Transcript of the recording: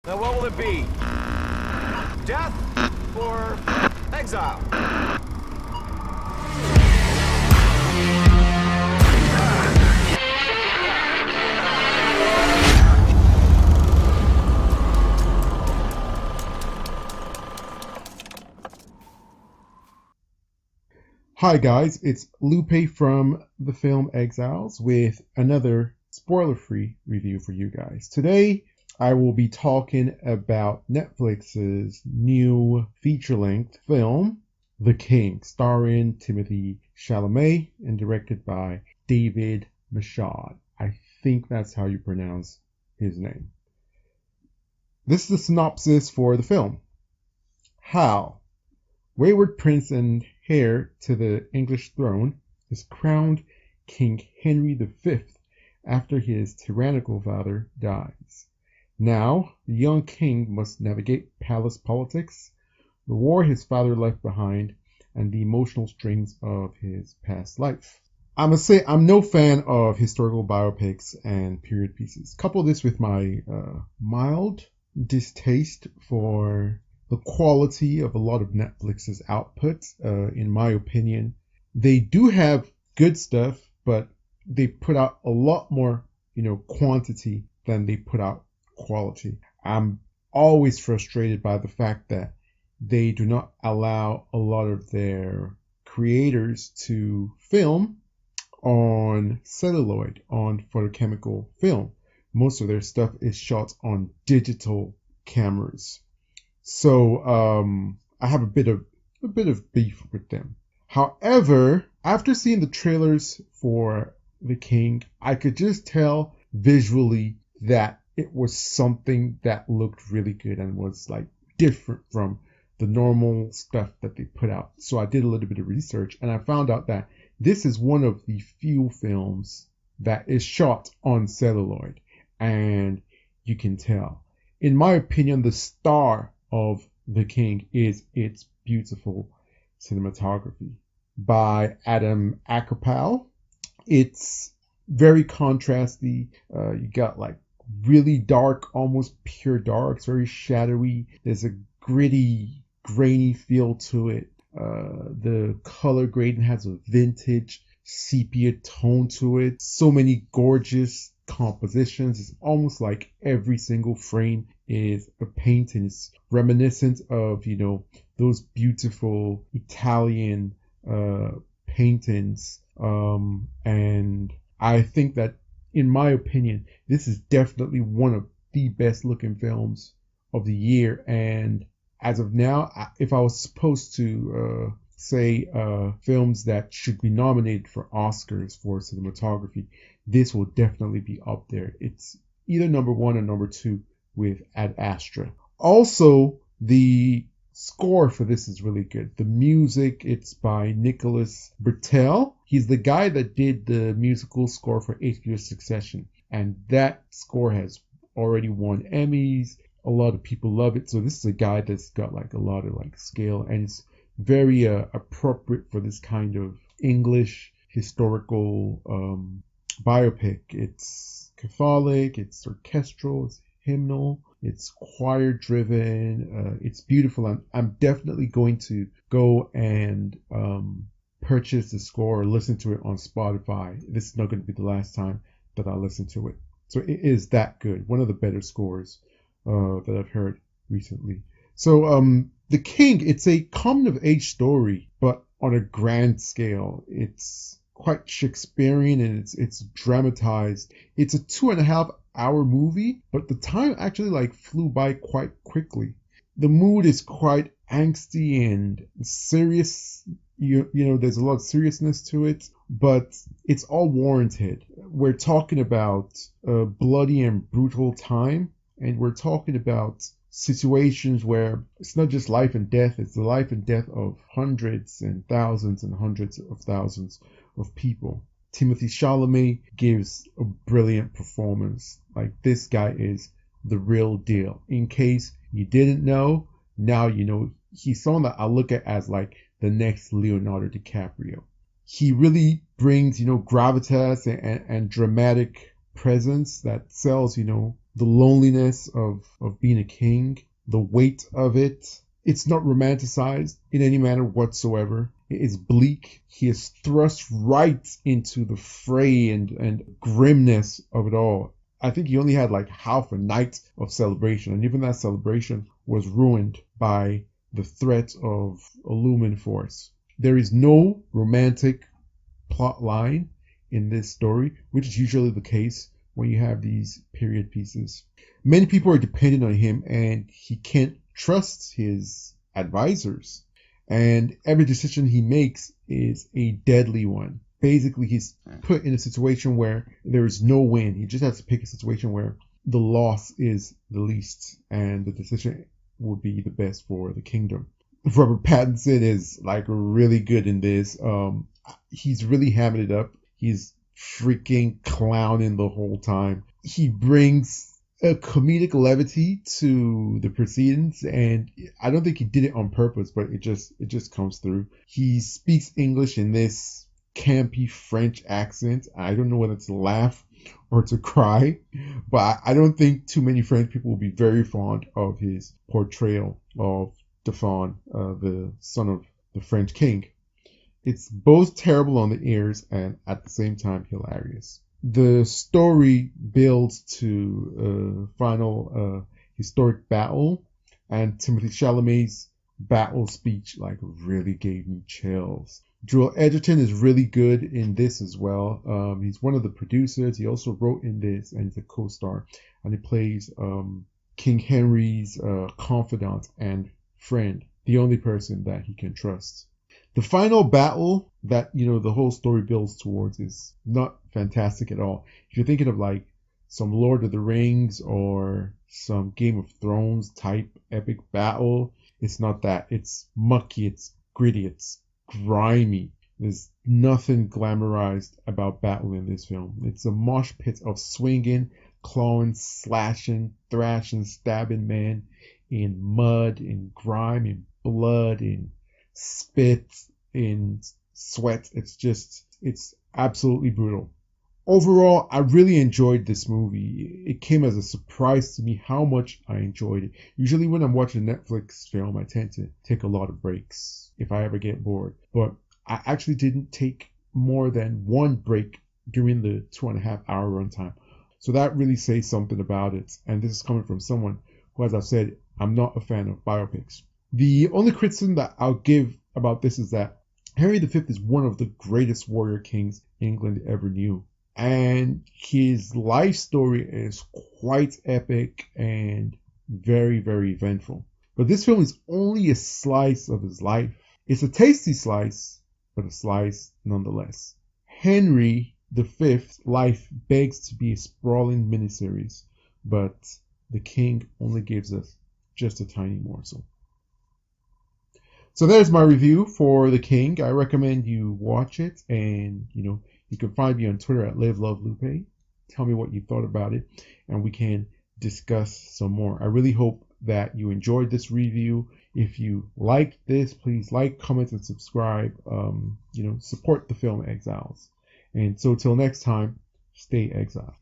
Now what will it be? Death or exile? Hi guys, it's Lupe from the film Exiles with another spoiler-free review for you guys. Today, I will be talking about Netflix's new feature-length film, The King, starring Timothy Chalamet and directed by David Michôd. I think that's how you pronounce his name. This is the synopsis for the film. Hal, wayward prince and heir to the English throne, is crowned King Henry V after his tyrannical father dies. Now, the young king must navigate palace politics, the war his father left behind, and the emotional strings of his past life. I must say, I'm no fan of historical biopics and period pieces. Couple this with my mild distaste for the quality of a lot of Netflix's output. In my opinion, they do have good stuff, but they put out a lot more, quantity than they put out quality. I'm always frustrated by the fact that they do not allow a lot of their creators to film on celluloid, on photochemical film. Most of their stuff is shot on digital cameras. So I have a bit of beef with them. However, after seeing the trailers for The King, I could just tell visually that it was something that looked really good and was like different from the normal stuff that they put out. So I did a little bit of research and I found out that this is one of the few films that is shot on celluloid, and you can tell. In my opinion, the star of The King is its beautiful cinematography by Adam Akopal. It's very contrasty. You got like really dark, almost pure dark. It's very shadowy. There's a gritty, grainy feel to it. The color grading has a vintage sepia tone to it. So many gorgeous compositions. It's almost like every single frame is a painting. It's reminiscent of, those beautiful Italian paintings. And I think that, in my opinion, this is definitely one of the best looking films of the year. And as of now, if I was supposed to say films that should be nominated for Oscars for cinematography, this will definitely be up there. It's either number one or number two with Ad Astra. Also, the score for this is really good. The music, it's by Nicholas Bertel. He's the guy that did the musical score for HBO's Succession. And that score has already won Emmys. A lot of people love it. So this is a guy that's got like a lot of like scale, and it's very appropriate for this kind of English historical biopic. It's Catholic, it's orchestral, it's hymnal, it's choir driven, it's beautiful. I'm definitely going to go and purchase the score or listen to it on Spotify. This is not going to be the last time that I listen to it. So it is that good. One of the better scores that I've heard recently. So The King, it's a coming of age story, but on a grand scale. It's quite Shakespearean and it's dramatized. It's a 2.5-hour movie, but the time actually like flew by quite quickly. The mood is quite angsty and serious. There's a lot of seriousness to it, but it's all warranted. We're talking about a bloody and brutal time, and we're talking about situations where it's not just life and death, it's the life and death of hundreds and hundreds of thousands of people. Timothy Chalamet gives a brilliant performance. Like, this guy is the real deal. In case you didn't know, now you know. He's someone that I look at as like the next Leonardo DiCaprio. He really brings, gravitas and dramatic presence that sells, the loneliness of being a king, the weight of it. It's not romanticized in any manner whatsoever. It is bleak. He is thrust right into the fray and grimness of it all. I think he only had like half a night of celebration, and even that celebration was ruined by the threat of a looming force. There is no romantic plot line in this story, which is usually the case when you have these period pieces. Many people are dependent on him, and he can't trust his advisors. And every decision he makes is a deadly one. Basically, he's put in a situation where there is no win. He just has to pick a situation where the loss is the least, and the decision will be the best for the kingdom. Robert Pattinson is like really good in this. He's really hamming it up. He's freaking clowning the whole time. He brings a comedic levity to the proceedings, and I don't think he did it on purpose, but it just comes through. He speaks English in this campy French accent. I don't know whether to laugh or to cry, but I don't think too many French people will be very fond of his portrayal of Dauphin, the son of the French king. It's both terrible on the ears and at the same time hilarious. The story builds to a final historic battle, and Timothy Chalamet's battle speech like really gave me chills. Joel Edgerton is really good in this as well. He's one of the producers. He also wrote in this, and he's a co-star, and he plays King Henry's confidant and friend, the only person that he can trust. The final battle that, the whole story builds towards is not fantastic at all. If you're thinking of like some Lord of the Rings or some Game of Thrones type epic battle, it's not that. It's mucky, it's gritty, it's grimy. There's nothing glamorized about battle in this film. It's a mosh pit of swinging, clawing, slashing, thrashing, stabbing men in mud, in grime, in blood, in spit, in sweat. It's absolutely brutal. Overall, I really enjoyed this movie. It came as a surprise to me how much I enjoyed it. Usually when I'm watching a Netflix film, I tend to take a lot of breaks if I ever get bored. But I actually didn't take more than one break during the 2.5 hour runtime. So that really says something about it. And this is coming from someone who, as I've said, I'm not a fan of biopics. The only criticism that I'll give about this is that Henry V is one of the greatest warrior kings England ever knew. And his life story is quite epic and very, very eventful. But this film is only a slice of his life. It's a tasty slice, but a slice nonetheless. Henry V's life begs to be a sprawling miniseries, but the king only gives us just a tiny morsel. So there's my review for The King. I recommend you watch it, and you can find me on Twitter at LiveLoveLupe. Tell me what you thought about it, and we can discuss some more. I really hope that you enjoyed this review. If you liked this, please like, comment, and subscribe. Support the film Exiles. And so till next time, stay exiled.